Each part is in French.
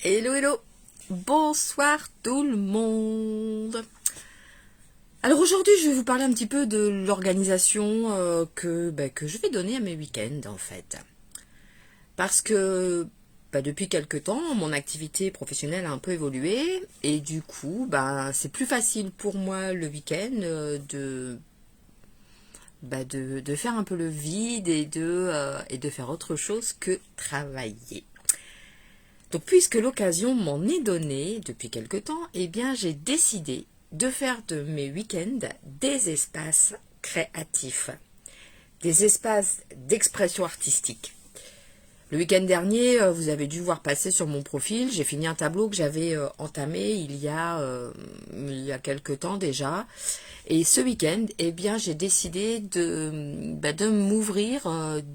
Hello, hello. Bonsoir tout le monde. Alors aujourd'hui, je vais vous parler un petit peu de l'organisation que je vais donner à mes week-ends en fait. Parce que depuis quelque temps, mon activité professionnelle a un peu évolué et du coup, c'est plus facile pour moi le week-end de faire un peu le vide et de faire autre chose que travailler. Donc, puisque l'occasion m'en est donnée depuis quelque temps, eh bien, j'ai décidé de faire de mes week-ends des espaces créatifs, des espaces d'expression artistique. Le week-end dernier, vous avez dû voir passer sur mon profil, j'ai fini un tableau que j'avais entamé il y a quelque temps déjà. Et ce week-end, eh bien, j'ai décidé de m'ouvrir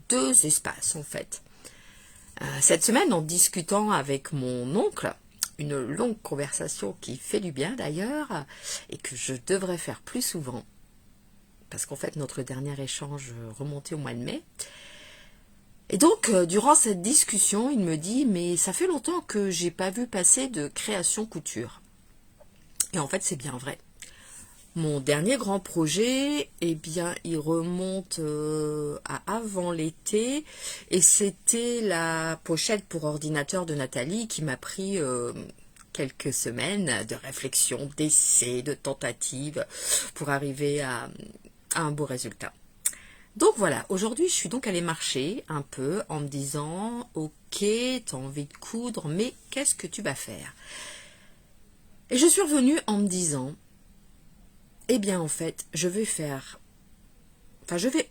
deux espaces en fait. Cette semaine, en discutant avec mon oncle, une longue conversation qui fait du bien d'ailleurs, et que je devrais faire plus souvent, parce qu'en fait notre dernier échange remontait au mois de mai. Et donc, durant cette discussion, il me dit, mais ça fait longtemps que j'ai pas vu passer de création couture. Et en fait, c'est bien vrai. Mon dernier grand projet, eh bien, il remonte à avant l'été et c'était la pochette pour ordinateur de Nathalie qui m'a pris quelques semaines de réflexion, d'essais, de tentatives pour arriver à un beau résultat. Donc voilà, aujourd'hui je suis donc allée marcher un peu en me disant, ok, t'as envie de coudre, mais qu'est-ce que tu vas faire? Et je suis revenue en me disant, eh bien, en fait, je vais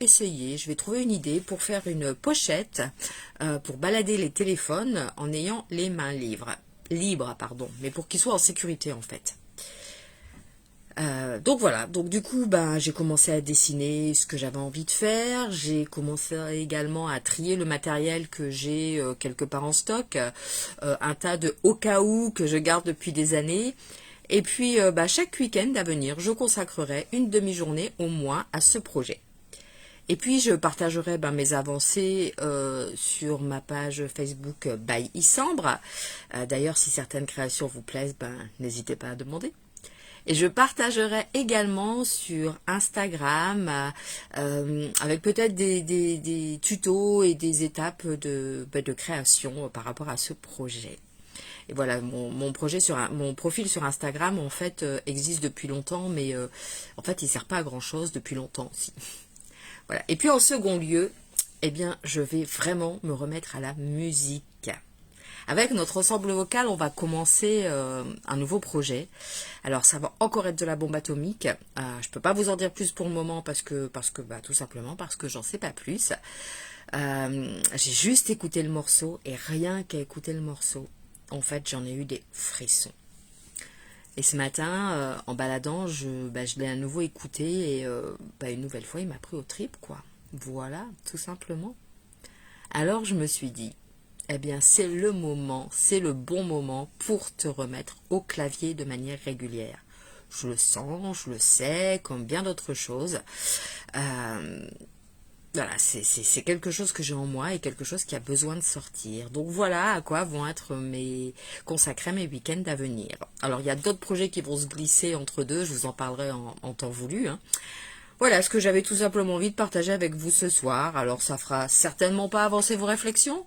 essayer, je vais trouver une idée pour faire une pochette pour balader les téléphones en ayant les mains libres, mais pour qu'ils soient en sécurité en fait. Donc voilà, donc du coup, j'ai commencé à dessiner ce que j'avais envie de faire. J'ai commencé également à trier le matériel que j'ai quelque part en stock, un tas de au cas où que je garde depuis des années. Et puis, chaque week-end à venir, je consacrerai une demi-journée au moins à ce projet. Et puis, je partagerai mes avancées sur ma page Facebook by Isambre. D'ailleurs, si certaines créations vous plaisent, n'hésitez pas à demander. Et je partagerai également sur Instagram avec peut-être des tutos et des étapes de création par rapport à ce projet. Et voilà, mon profil sur Instagram en fait existe depuis longtemps, mais en fait il sert pas à grand chose depuis longtemps aussi. Voilà. Et puis en second lieu, eh bien je vais vraiment me remettre à la musique. Avec notre ensemble vocal, on va commencer un nouveau projet. Alors ça va encore être de la bombe atomique. Je peux pas vous en dire plus pour le moment parce que tout simplement parce que j'en sais pas plus. J'ai juste écouté le morceau et rien qu'à écouter le morceau, en fait, j'en ai eu des frissons. Et ce matin, en baladant, je l'ai à nouveau écouté et une nouvelle fois, il m'a pris aux tripes, quoi. Voilà, tout simplement. Alors, je me suis dit, eh bien, c'est le moment, c'est le bon moment pour te remettre au clavier de manière régulière. Je le sens, je le sais, comme bien d'autres choses. Voilà, c'est quelque chose que j'ai en moi et quelque chose qui a besoin de sortir. Donc voilà à quoi vont être consacrés mes week-ends à venir. Alors il y a d'autres projets qui vont se glisser entre deux, je vous en parlerai en temps voulu. Hein. Voilà ce que j'avais tout simplement envie de partager avec vous ce soir. Alors ça fera certainement pas avancer vos réflexions,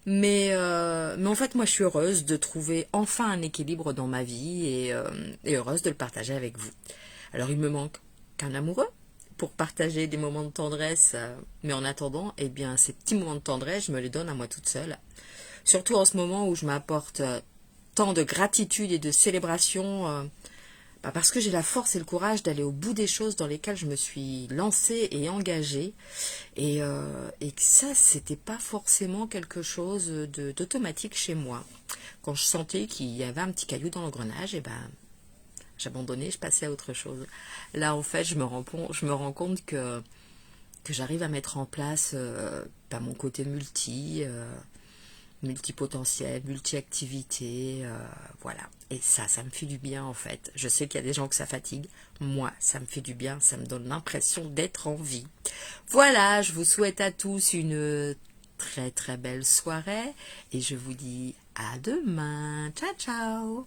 mais en fait moi je suis heureuse de trouver enfin un équilibre dans ma vie et heureuse de le partager avec vous. Alors il me manque qu'un amoureux pour partager des moments de tendresse, mais en attendant, eh bien, ces petits moments de tendresse, je me les donne à moi toute seule. Surtout en ce moment où je m'apporte tant de gratitude et de célébration, parce que j'ai la force et le courage d'aller au bout des choses dans lesquelles je me suis lancée et engagée, et que ça, c'était pas forcément quelque chose d'automatique chez moi. Quand je sentais qu'il y avait un petit caillou dans l'engrenage, j'abandonnais, je passais à autre chose. Là, en fait, je me rends compte que j'arrive à mettre en place mon côté multipotentiel, multi-activité, voilà. Et ça me fait du bien, en fait. Je sais qu'il y a des gens que ça fatigue. Moi, ça me fait du bien, ça me donne l'impression d'être en vie. Voilà, je vous souhaite à tous une très très belle soirée et je vous dis à demain. Ciao ciao.